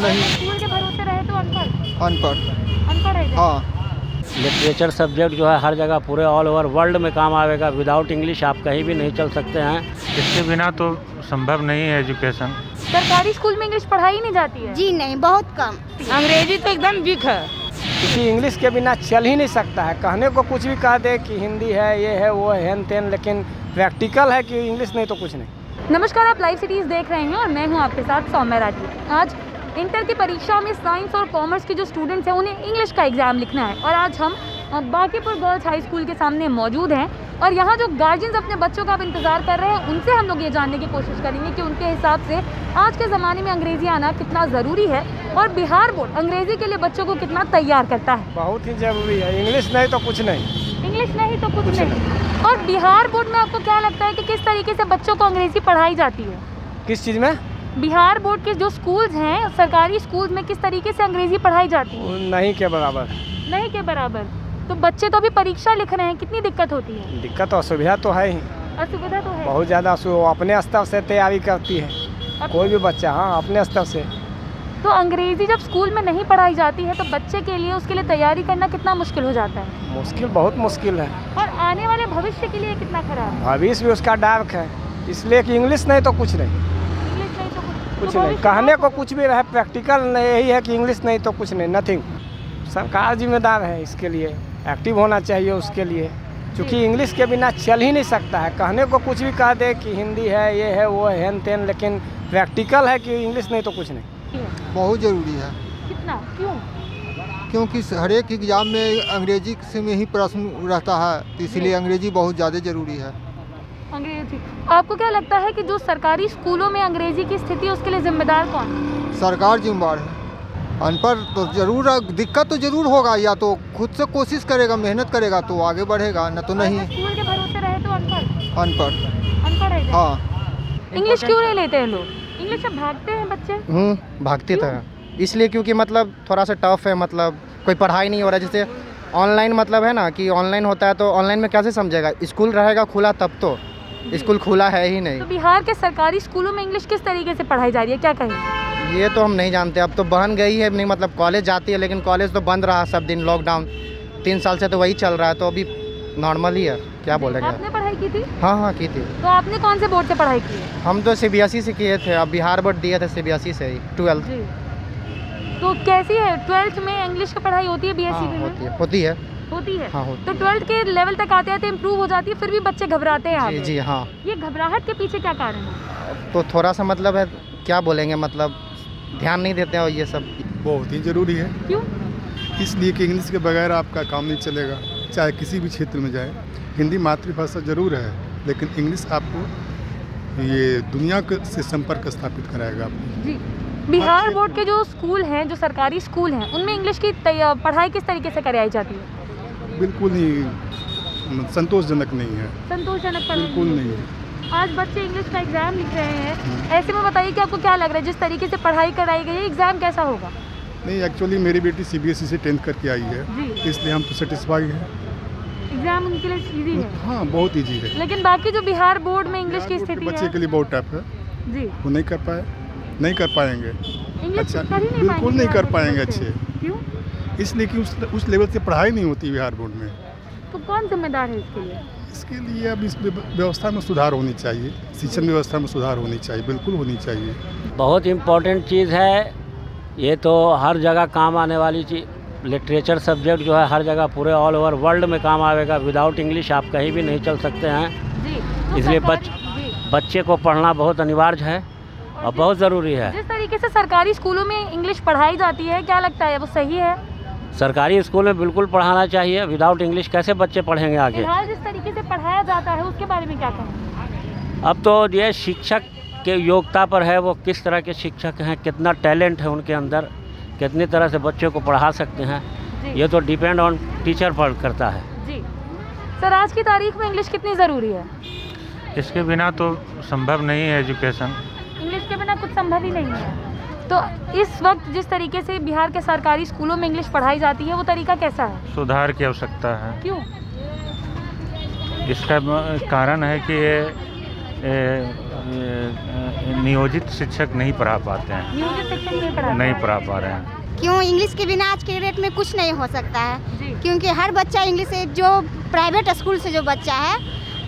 नहीं। स्कूल के भरोसे रहे तो अनपढ़ अनपढ़ है। हाँ। लिटरेचर सब्जेक्ट जो है हर जगह पूरे ऑल ओवर वर्ल्ड में काम आएगा। विदाउट इंग्लिश आप कहीं भी नहीं चल सकते हैं। इसके बिना तो संभव नहीं है एजुकेशन। सरकारी स्कूल में इंग्लिश पढ़ाई नहीं जाती है? जी नहीं, बहुत कम। अंग्रेजी तो एकदम वीक है, क्योंकि इंग्लिश के बिना चल ही नहीं सकता है। कहने को कुछ भी कह दे कि हिंदी है, ये है, वो है, हेन तेन, लेकिन प्रैक्टिकल है कि इंग्लिश नहीं तो कुछ नहीं। नमस्कार, आप लाइव सिटीज़ देख रहे हैं और मैं हूं आपके साथ सौम्या राठी। आज इंटर की परीक्षा में साइंस और कॉमर्स के जो स्टूडेंट्स हैं उन्हें इंग्लिश का एग्ज़ाम लिखना है और आज हम बांकीपुर गर्ल्स हाई स्कूल के सामने मौजूद हैं और यहाँ जो गार्जियंस अपने बच्चों का अब इंतज़ार कर रहे हैं उनसे हम लोग ये जानने की कोशिश करेंगे कि उनके हिसाब से आज के ज़माने में अंग्रेज़ी आना कितना ज़रूरी है और बिहार बोर्ड अंग्रेज़ी के लिए बच्चों को कितना तैयार करता है। बहुत ही ज़रूरी है, इंग्लिश नहीं तो कुछ नहीं। इंग्लिश नहीं तो कुछ नहीं। और बिहार बोर्ड में आपको क्या लगता है कि किस तरीके से बच्चों को अंग्रेज़ी पढ़ाई जाती है? किस चीज़ में? बिहार बोर्ड के जो स्कूल्स हैं, सरकारी स्कूल्स में किस तरीके से अंग्रेज़ी पढ़ाई जाती है? नहीं के बराबर। नहीं के बराबर। तो बच्चे तो अभी परीक्षा लिख रहे हैं, कितनी दिक्कत होती है? दिक्कत असुविधा तो है ही, असुविधा तो है बहुत ज़्यादा। अपने स्तर से तैयारी करती है कोई भी बच्चा, हाँ अपने स्तर से। तो अंग्रेज़ी जब स्कूल में नहीं पढ़ाई जाती है तो बच्चे के लिए उसके लिए तैयारी करना कितना मुश्किल हो जाता है? मुश्किल, बहुत मुश्किल है। और आने वाले भविष्य के लिए कितना खराब है? भविष्य भी उसका डार्क है, इसलिए कि इंग्लिश नहीं तो कुछ नहीं। इंग्लिश नहीं तो कुछ नहीं, कहने को कुछ भी रहे, प्रैक्टिकल यही है कि इंग्लिश नहीं तो कुछ नहीं, नथिंग। सरकार जिम्मेदार है इसके लिए, एक्टिव होना चाहिए उसके लिए, क्योंकि इंग्लिश के बिना चल ही नहीं सकता है। कहने को कुछ भी कह दे कि हिंदी है, ये है, वो है, हेन तेन, लेकिन प्रैक्टिकल है कि इंग्लिश नहीं तो कुछ नहीं। बहुत ज़रूरी है। कितना? क्यों? क्योंकि हर एक एग्ज़ाम में अंग्रेजी से में ही प्रश्न रहता है, तो इसलिए अंग्रेजी बहुत ज़्यादा ज़रूरी है। अंग्रेजी। आपको क्या लगता है कि जो सरकारी स्कूलों में अंग्रेजी की स्थिति है उसके लिए जिम्मेदार कौन? सरकार जिम्मेदार है। अनपढ़ तो जरूर दिक्कत तो जरूर होगा, या तो खुद से कोशिश करेगा, मेहनत करेगा तो आगे बढ़ेगा, न तो नहीं। स्कूल के भरोसे रहे तो अनपढ़ अनपढ़ है। हाँ। इंग्लिश क्यों नहीं लेते हैं लोग? इंग्लिश अब भागते हैं बच्चे। भागते थे इसलिए क्योंकि मतलब थोड़ा सा टफ है, मतलब कोई पढ़ाई नहीं हो रहा है। जैसे ऑनलाइन मतलब है ना कि ऑनलाइन होता है तो ऑनलाइन में कैसे समझेगा? स्कूल रहेगा खुला तब तो, स्कूल खुला है ही नहीं। तो बिहार के सरकारी स्कूलों में इंग्लिश किस तरीके से पढ़ाई जा रही है, क्या कहें? ये तो हम नहीं जानते, अब तो बन गई है नहीं, मतलब कॉलेज जाती है लेकिन कॉलेज तो बंद रहा सब दिन, लॉकडाउन 3 साल से तो वही चल रहा है, तो अभी नॉर्मल ही है, क्या बोलेंगे। आपने पढ़ाई की थी? हाँ की थी। तो आपने कौन से बोर्ड से पढ़ाई की है? हम तो CBSE से किए थे, अब बिहार बोर्ड दिए थे CBSE से ही 12th। तो कैसी है 12th में इंग्लिश की पढ़ाई होती है BSc में? होती है। हाँ, तो 12th के लेवल तक आते आते इम्प्रूव हो जाती है, फिर भी बच्चे घबराते हैं आगे। जी हाँ। ये घबराहट के पीछे क्या कारण है? तो थोड़ा सा मतलब है, क्या बोलेंगे, मतलब ध्यान नहीं देते हैं और ये सब। बहुत ही ज़रूरी है। क्यों? इसलिए कि इंग्लिश के बगैर आपका काम नहीं चलेगा, चाहे किसी भी क्षेत्र में जाए। हिंदी मातृभाषा जरूर है, लेकिन इंग्लिश आपको ये दुनिया से संपर्क स्थापित कराएगा आपको। जी। बिहार बोर्ड के जो स्कूल हैं, जो सरकारी स्कूल हैं, उनमें इंग्लिश की पढ़ाई किस तरीके से कराई जाती है? बिल्कुल ही संतोषजनक नहीं है। संतोषजनक पढ़ाई बिल्कुल नहीं है। आज बच्चे इंग्लिश का एग्ज़ाम लिख रहे हैं, ऐसे में बताइए कि आपको क्या लग रहा है, जिस तरीके से पढ़ाई कराई गई है एग्ज़ाम कैसा होगा? नहीं, एक्चुअली मेरी बेटी CBSE से 10th करके आई है, इसलिए हम तो सेटिस्फाई हैं। एग्ज़ाम उनके लिए इजी है? हाँ, बहुत इजी है। लेकिन बाकी जो बिहार बोर्ड में इंग्लिश की स्थिति बच्चे के लिए बहुत टफ है जी, वो नहीं कर पाएंगे। अच्छा, बिल्कुल नहीं कर पाएंगे अच्छे। क्यों? इसलिए कि उस लेवल से पढ़ाई नहीं होती बिहार बोर्ड में। तो कौन जिम्मेदार है इसके लिए? इसके लिए अब इस व्यवस्था में सुधार होनी चाहिए, शिक्षण व्यवस्था में सुधार होनी चाहिए, बिल्कुल होनी चाहिए। बहुत इम्पोर्टेंट चीज़ है ये, तो हर जगह काम आने वाली चीज़। लिटरेचर सब्जेक्ट जो है हर जगह पूरे ऑल ओवर वर्ल्ड में काम आएगा। विदाउट इंग्लिश आप कहीं भी नहीं चल सकते हैं। इसलिए बच्चे को पढ़ना बहुत अनिवार्य है और बहुत ज़रूरी है। जिस तरीके से सरकारी स्कूलों में इंग्लिश पढ़ाई जाती है, क्या लगता है वो सही है? सरकारी स्कूल में बिल्कुल पढ़ाना चाहिए। विदाउट इंग्लिश कैसे बच्चे पढ़ेंगे आगे? फिलहाल जिस तरीके से पढ़ाया जाता है उसके बारे में क्या कहें? अब तो ये शिक्षक के योग्यता पर है, वो किस तरह के शिक्षक हैं, कितना टैलेंट है उनके अंदर, कितनी तरह से बच्चों को पढ़ा सकते हैं, ये तो डिपेंड ऑन टीचर पर करता है। जी सर, आज की तारीख में इंग्लिश कितनी ज़रूरी है? इसके बिना तो संभव नहीं है एजुकेशन। इंग्लिश के बिना कुछ संभव ही नहीं है। तो इस वक्त जिस तरीके से बिहार के सरकारी स्कूलों में इंग्लिश पढ़ाई जाती है वो तरीका कैसा है? सुधार की आवश्यकता है। क्यों? इसका कारण है कि नियोजित शिक्षक नहीं पढ़ा पाते हैं, नियोजित शिक्षक नहीं पढ़ा पा रहे हैं। क्यों? इंग्लिश के बिना आज के डेट में कुछ नहीं हो सकता है, क्योंकि हर बच्चा इंग्लिश से, जो प्राइवेट स्कूल से जो बच्चा है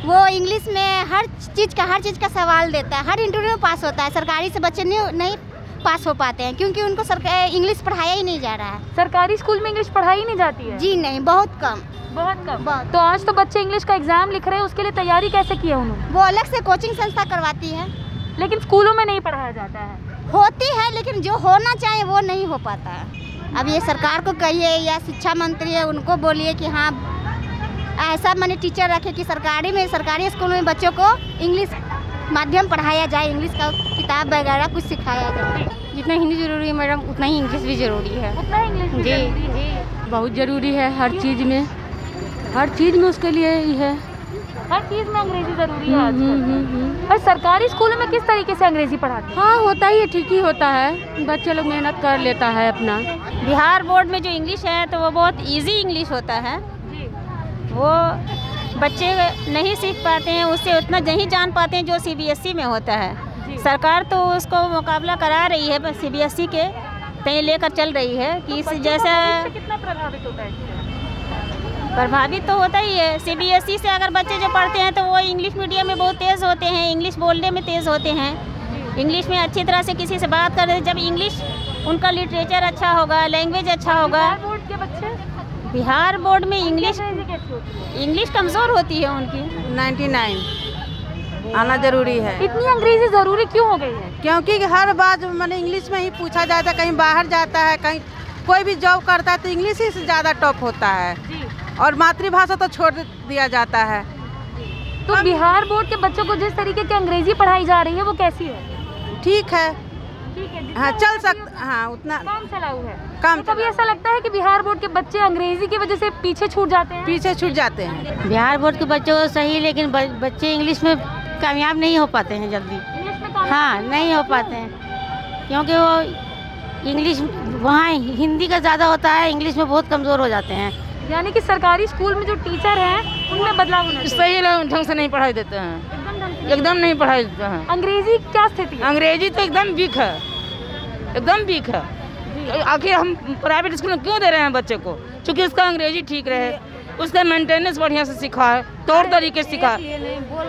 वो इंग्लिश में हर चीज़ का सवाल देता है, हर इंटरव्यू में पास होता है। सरकारी से बच्चे नहीं पास हो पाते हैं क्योंकि उनको इंग्लिश पढ़ाया ही नहीं जा रहा है। सरकारी स्कूल में इंग्लिश पढ़ाई नहीं जाती है? जी नहीं, बहुत कम। तो आज तो बच्चे इंग्लिश का एग्जाम लिख रहे हैं, उसके लिए तैयारी कैसे की है उन्होंने? वो अलग से कोचिंग संस्था करवाती है, लेकिन स्कूलों में नहीं पढ़ाया जाता है। होती है लेकिन जो होना चाहिए वो नहीं हो पाता है। अब ये सरकार को कहिए या शिक्षा मंत्री है उनको बोलिए कि हाँ ऐसा मैंने टीचर रखे कि सरकारी स्कूल में बच्चों को इंग्लिश माध्यम पढ़ाया जाए, इंग्लिश का किताब वगैरह कुछ सिखाया जाए। जितना हिंदी जरूरी है मैडम उतना ही इंग्लिश भी जरूरी है। उतना इंग्लिश भी जरूरी है? बहुत ज़रूरी है, हर चीज़ में उसके लिए ही है। हर चीज़ में अंग्रेजी ज़रूरी है आजकल। और सरकारी स्कूलों में किस तरीके से अंग्रेजी पढ़ाते हैं? हाँ होता ही है, ठीक ही होता है, बच्चे लोग मेहनत कर लेता है अपना। बिहार बोर्ड में जो इंग्लिश है तो वो बहुत इजी इंग्लिश होता है, वो बच्चे नहीं सीख पाते हैं, उससे उतना नहीं जान पाते हैं जो CBSE में होता है। सरकार तो उसको मुकाबला करा रही है, बस CBSE के कहीं लेकर चल रही है कि इस जैसा। कितना प्रभावित होता है? प्रभावित तो होता ही है। CBSE से अगर बच्चे जो पढ़ते हैं तो वो इंग्लिश मीडियम में बहुत तेज़ होते हैं, इंग्लिश बोलने में तेज़ होते हैं, इंग्लिश में अच्छी तरह से किसी से बात करते हैं। जब इंग्लिश उनका लिटरेचर अच्छा होगा, लैंग्वेज अच्छा होगा। बोर्ड के बच्चे बिहार बोर्ड में इंग्लिश कमज़ोर होती है उनकी। 99 आना ज़रूरी है। इतनी अंग्रेजी ज़रूरी क्यों हो गई है? क्योंकि हर बात मैंने इंग्लिश में ही पूछा जाता है, कहीं बाहर जाता है, कहीं कोई भी जॉब करता है तो इंग्लिश ही से ज़्यादा टॉप होता है और मातृभाषा तो छोड़ दिया जाता है। तो बिहार बोर्ड के बच्चों को जिस तरीके की अंग्रेजी पढ़ाई जा रही है वो कैसी है? ठीक है, हाँ चल सकता, हाँ उतना काम चलाऊ है। काम तो कभी ऐसा लगता है कि बिहार बोर्ड के बच्चे अंग्रेजी की वजह से पीछे छूट जाते हैं? पीछे छूट जाते हैं। बिहार बोर्ड के बच्चों को सही, लेकिन बच्चे इंग्लिश में कामयाब नहीं हो पाते हैं जल्दी। इंग्लिश में हाँ नहीं हो पाते हैं क्योंकि वो इंग्लिश वहाँ हिंदी का ज़्यादा होता है, इंग्लिश में बहुत कमज़ोर हो जाते हैं। यानी कि सरकारी स्कूल में जो टीचर हैं उनमें बदलाव होना चाहिए। सही ढंग से नहीं पढ़ाई देते हैं, एकदम नहीं पढ़ाई देते हैं। अंग्रेजी क्या स्थिति है? अंग्रेजी तो एकदम वीक है, एकदम वीक है। आखिर हम प्राइवेट स्कूल में क्यों दे रहे हैं बच्चे को? क्योंकि उसका अंग्रेजी ठीक रहे, उसका मेंटेनेंस बढ़िया से सिखाए, तौर तरीके सिखाए,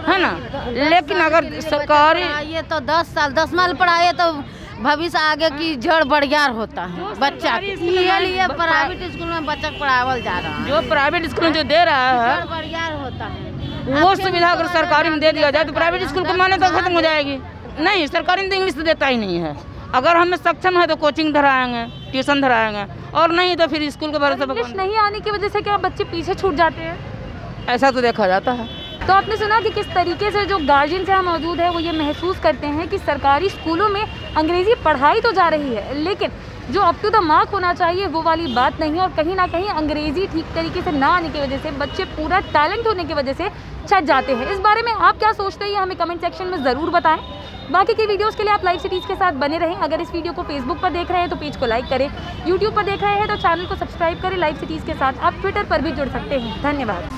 है ना। लेकिन अगर सरकारी ये तो 10 साल 10 साल पढ़ाए तो भविष्य आगे की जड़ बढ़ियार होता है बच्चा के लिए। प्राइवेट स्कूल में बच्चा पढ़ावल जा रहा है, जो प्राइवेट स्कूल में जो दे रहा है बढ़ियार होता है। वो सुविधा अगर सरकारी में दे दिया जाए तो प्राइवेट स्कूल को मान्यता खत्म हो जाएगी। नहीं, सरकारी में तो इंग्लिश तो देता ही नहीं है। अगर हमें सक्षम है तो कोचिंग धराएंगे, ट्यूशन धराएंगे, और नहीं तो फिर स्कूल के भरोसे। इंग्लिश नहीं आने की वजह से क्या बच्चे पीछे छूट जाते हैं? ऐसा तो देखा जाता है। तो आपने सुना कि किस तरीके से जो गार्जियन यहाँ मौजूद है वो ये महसूस करते हैं कि सरकारी स्कूलों में अंग्रेजी पढ़ाई तो जा रही है, लेकिन जो अप टू द मार्क होना चाहिए वो वाली बात नहीं है। और कहीं ना कहीं अंग्रेजी ठीक तरीके से ना आने की वजह से बच्चे पूरा टैलेंट होने की वजह से छट जाते हैं। इस बारे में आप क्या सोचते हैं ये हमें कमेंट सेक्शन में ज़रूर बताएं। बाकी की वीडियोस के लिए आप लाइव सिटीज़ के साथ बने रहें। अगर इस वीडियो को फेसबुक पर देख रहे हैं तो पेज को लाइक करें, यूट्यूब पर देख रहे हैं तो चैनल को सब्सक्राइब करें लाइव सिटीज़ के साथ। आप ट्विटर पर भी जुड़ सकते हैं। धन्यवाद।